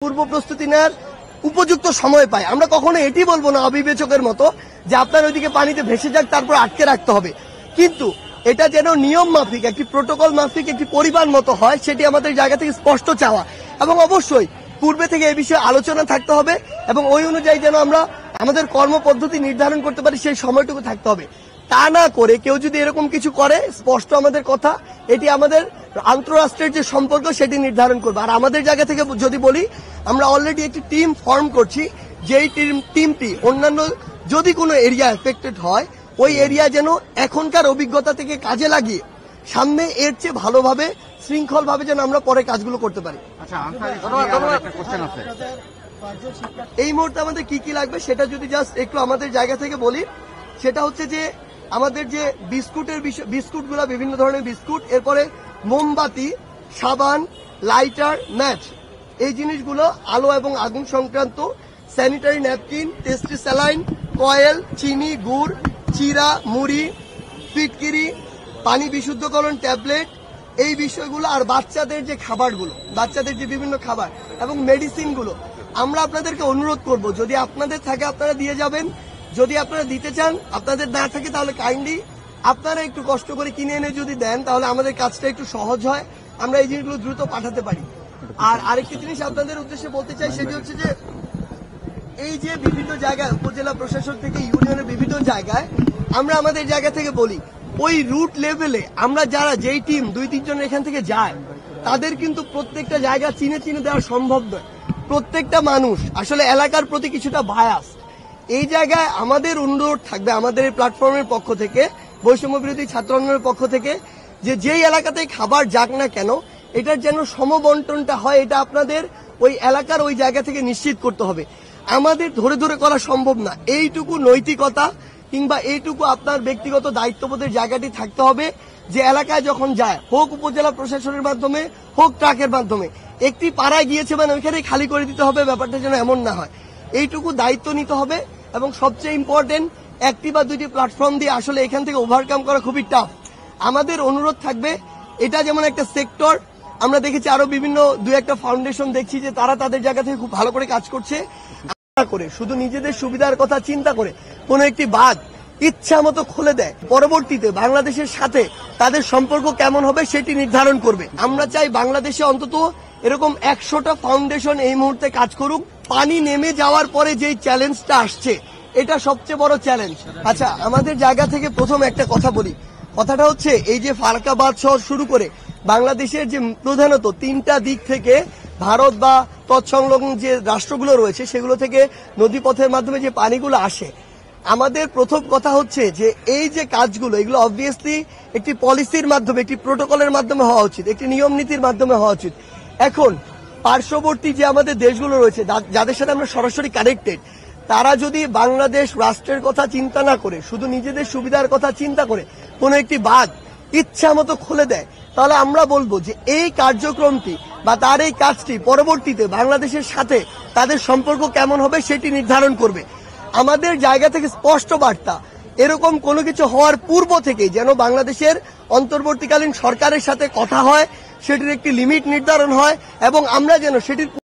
পূর্ব প্রস্তুতি নেওয়ার উপযুক্ত সময় পায়। আমরা কখনো এটি বলবো না অবিবেচকের মতো যে আপনার ওইদিকে পানিতে ভেসে যাক তারপর আটকে রাখতে হবে, কিন্তু এটা যেন নিয়ম মাফিক একটি প্রোটোকল মাফিক একটি পরিবার মতো হয় সেটি আমাদের জায়গা থেকে স্পষ্ট চাওয়া, এবং অবশ্যই পূর্বে থেকে এই বিষয়ে আলোচনা থাকতে হবে এবং ওই অনুযায়ী যেন আমরা আমাদের কর্মপদ্ধতি নির্ধারণ করতে পারি সেই সময়টুকু থাকতে হবে। তা না করে কেউ যদি এরকম কিছু করে, স্পষ্ট আমাদের কথা, এটি আমাদের আন্তঃরাষ্ট্রের যে সম্পর্ক সেটি নির্ধারণ করবে। আর আমাদের জায়গা থেকে যদি বলি, আমরা অলরেডি একটি টিম ফর্ম করছি, যেই টিমটি অন্যান্য যদি কোনো এরিয়া এফেক্টেড হয় ওই এরিয়া যেন এখনকার অভিজ্ঞতা থেকে কাজে লাগিয়ে সামনে এর চেয়ে ভালোভাবে শৃঙ্খলভাবে যেন আমরা পরে কাজগুলো করতে পারি। এই মুহূর্তে আমাদের কি কি লাগবে সেটা যদি জাস্ট একটু আমাদের জায়গা থেকে বলি, সেটা হচ্ছে যে আমাদের যে বিস্কুটগুলো, বিভিন্ন ধরনের বিস্কুট, এরপরে মোমবাতি, সাবান, লাইটার, ম্যাচ, এই জিনিসগুলো, আলো এবং আগুন সংক্রান্ত, sanitary napkin, tasty saline, coil, চিনি, গুড়, চিরা, মুড়ি, ফিটকিরি, পানি বিশুদ্ধকরণ ট্যাবলেট, এই বিষয়গুলো, আর বাচ্চাদের যে খাবারগুলো, বাচ্চাদের যে বিভিন্ন খাবার এবং মেডিসিনগুলো আমরা আপনাদেরকে অনুরোধ করব, যদি আপনাদের থাকে আপনারা দিয়ে যাবেন, যদি আপনারা দিতে চান, আপনাদের না থাকে তাহলে কাইন্ডলি আপনারা একটু কষ্ট করে কিনে এনে যদি দেন তাহলে আমাদের কাজটা একটু সহজ হয়, আমরা এই জিনিসগুলো দ্রুত পাঠাতে পারি। আর আরেকটি জিনিস আপনাদের উদ্দেশ্যে বলতে চাই, সেটি হচ্ছে যে এই যে বিভিন্ন জায়গায় উপজেলা প্রশাসন থেকে ইউনিয়নের বিভিন্ন জায়গায় আমরা আমাদের জায়গা থেকে বলি, ওই রুট লেভেলে আমরা যারা যেই টিম 2-3 জন এখান থেকে যায় তাদের কিন্তু প্রত্যেকটা জায়গা চিনে চিনে দেওয়া সম্ভব নয়। প্রত্যেকটা মানুষ আসলে এলাকার প্রতি কিছুটা বায়াস। এই জায়গায় আমাদের অনুরোধ থাকবে আমাদের এই প্ল্যাটফর্মের পক্ষ থেকে, বৈষম্য বিরোধী ছাত্র আন্দোলনের পক্ষ থেকে, যে যেই এলাকাতেই খাবার যাক না কেন এটার যেন সমবন্টনটা হয়, এটা আপনাদের ওই এলাকার ওই জায়গা থেকে নিশ্চিত করতে হবে। আমাদের ধরে ধরে করা সম্ভব না, এইটুকু নৈতিকতা কিংবা এইটুকু আপনার ব্যক্তিগত দায়িত্ববোধের জায়গাটি থাকতে হবে যে এলাকায় যখন যায়, হোক উপজেলা প্রশাসনের মাধ্যমে হোক ট্রাকের মাধ্যমে, একটি পাড়ায় গিয়েছে মানে ওইখানে খালি করে দিতে হবে, ব্যাপারটা যেন এমন না হয়, এইটুকু দায়িত্ব নিতে হবে। এবং সবচেয়ে ইম্পর্টেন্ট, একটি বা দুইটি প্ল্যাটফর্ম দিয়ে আসলে এখান থেকে ওভারকাম করা খুবই টাফ। আমাদের অনুরোধ থাকবে, এটা যেমন একটা সেক্টর, আমরা দেখেছি আরো বিভিন্ন 2-1টা ফাউন্ডেশন দেখছি যে তারা তাদের জায়গা থেকে খুব ভালো করে কাজ করছে, করে শুধু নিজেদের সুবিধার কথা চিন্তা করে কোন একটি বাঁধ ইচ্ছা মতো খুলে দেয়, পরবর্তীতে বাংলাদেশের সাথে তাদের সম্পর্ক কেমন হবে সেটি নির্ধারণ করবে। আমরা চাই বাংলাদেশে অন্তত এরকম 100টা ফাউন্ডেশন এই মুহূর্তে কাজ করুক। পানি নেমে যাওয়ার পরে যেই চ্যালেঞ্জটা আসছে এটা সবচেয়ে বড় চ্যালেঞ্জ। আচ্ছা, আমাদের জায়গা থেকে প্রথম একটা কথা বলি, কথাটা হচ্ছে এই যে ফারাক্কাবাদ শহর শুরু করে বাংলাদেশের যে প্রধানত 3টা দিক থেকে ভারত বা তৎসংলগ্ন যে রাষ্ট্রগুলো রয়েছে সেগুলো থেকে নদীপথের মাধ্যমে যে পানিগুলো আসে, আমাদের প্রথম কথা হচ্ছে যে এই যে কাজগুলো এগুলো অবভিয়াসলি একটি পলিসির মাধ্যমে, একটি প্রোটোকলের মাধ্যমে হওয়া উচিত, একটি নিয়ম নীতির মাধ্যমে হওয়া উচিত। এখন পার্শ্ববর্তী যে আমাদের দেশগুলো রয়েছে যাদের সাথে আমরা সরাসরি কানেক্টেড, তারা যদি বাংলাদেশ রাষ্ট্রের কথা চিন্তা না করে শুধু নিজেদের সুবিধার কথা চিন্তা করে কোনো একটি বাঁধ ইচ্ছা মতো খুলে দেয়, তাহলে আমরা বলবো যে এই কার্যক্রমটি বা তার এই কাজটি পরবর্তীতে বাংলাদেশের সাথে তাদের সম্পর্ক কেমন হবে সেটি নির্ধারণ করবে। আমাদের জায়গা থেকে স্পষ্ট বার্তা, এরকম কোনো কিছু হওয়ার পূর্ব থেকেই যেন বাংলাদেশের অন্তর্বর্তীকালীন সরকারের সাথে কথা হয়, সেটির একটি লিমিট নির্ধারণ হয় এবং আমরা যেন সেটির